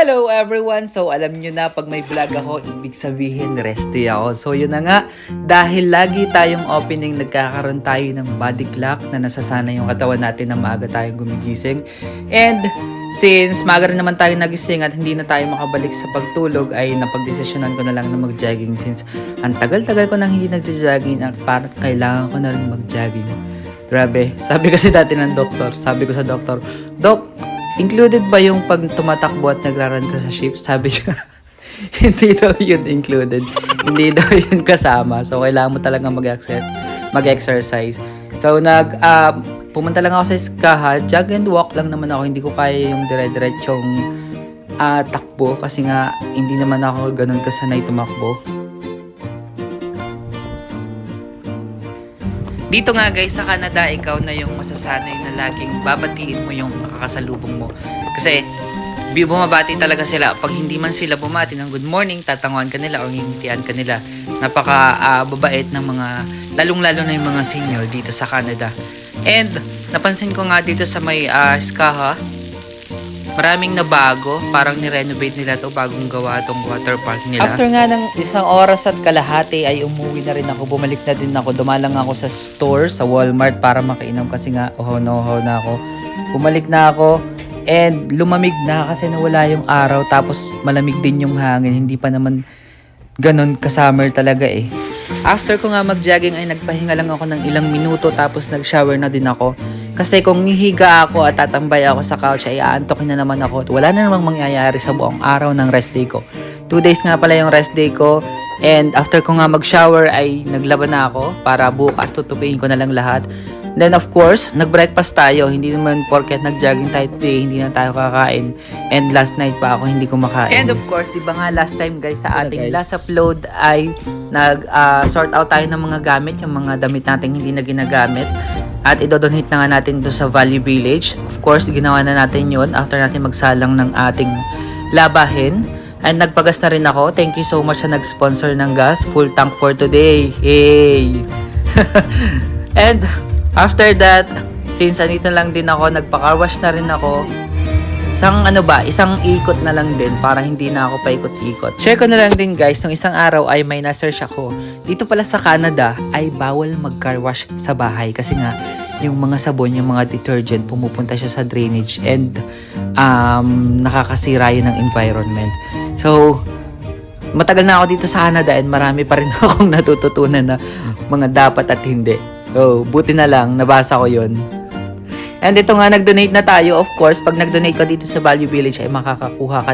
Hello everyone! So alam nyo na pag may vlog ako, ibig sabihin resty ako. So yun na nga, dahil lagi tayong opening, nagkakaroon tayo ng body clock na nasasana yung katawan natin na maaga tayong gumigising. And since maaga rin naman tayo nagising at hindi na tayo makabalik sa pagtulog, ay napagdesisyonan ko na lang na mag-jogging since ang tagal-tagal ko nang hindi nag-jogging at parang kailangan ko na rin mag-jogging. Grabe, sabi kasi dati ng doktor, sabi ko sa doktor, Dok, included ba yung pag tumatakbo at nagra-run ka sa shift? Sabi siya, hindi daw yun included. Hindi daw yun kasama. So, kailangan mo talaga mag-exercise. So, pumunta lang ako sa Skaha. Jog and walk lang naman ako. Hindi ko kaya yung dire-diretsong takbo. Kasi nga, hindi naman ako ganun kasanay tumakbo. Dito nga guys, sa Canada, ikaw na yung masasanay na laging babatiin mo yung nakakasalubong mo. Kasi, bumabati talaga sila. Pag hindi man sila bumati ng good morning, tatanguan ka nila o ngingitian ka nila. Napaka-babait ng mga, lalong-lalo na yung mga senior dito sa Canada. And, napansin ko nga dito sa may Skaha, maraming nabago. Parang ni-renovate nila to bagong gawa tong water park nila. After nga ng isang oras at kalahati ay umuwi na rin ako. Bumalik na din ako. Dumalang ako sa store, sa Walmart para makainom kasi nga uhaw na ako. Bumalik na ako and lumamig na kasi nawala yung araw. Tapos malamig din yung hangin. Hindi pa naman ganun ka-summer talaga eh. After ko nga mag-jogging ay nagpahinga lang ako ng ilang minuto tapos nag-shower na din ako. Kasi kung hihiga ako at tatambay ako sa couch ay aantokin na naman ako at wala na namang mangyayari sa buong araw ng rest day ko. 2 days nga pala yung rest day ko and after ko nga mag-shower ay naglaban na ako para bukas tutupiin ko na lang lahat. Then of course, nag-breakfast tayo. Hindi naman porket nag-jogging tayo today, hindi na tayo kakain. And last night pa ako hindi kumakain. And of course, di ba nga last time guys sa ating last upload ay nag-sort out tayo ng mga gamit, yung mga damit natin hindi na ginagamit. At idodonate na nga natin ito sa Valley Village. Of course, ginawa na natin yun after natin magsalang ng ating labahin. And nagpagas na rin ako. Thank you so much sa nag-sponsor ng gas. Full tank for today. Hey! And after that, since andito lang din ako, nagpa-carwash na rin ako. Isang ikot na lang din para hindi na ako paikot-ikot. Share ko na lang din guys, nung isang araw ay may na-search ako. Dito pala sa Canada ay bawal mag-carwash sa bahay kasi nga yung mga sabon, yung mga detergent, pumupunta siya sa drainage and nakakasira yun ng environment. So, matagal na ako dito sa Canada and marami pa rin akong natututunan na mga dapat at hindi. So, buti na lang, nabasa ko yun. And ito nga, nag-donate na tayo. Of course, pag nag-donate ka dito sa Value Village ay makakakuha ka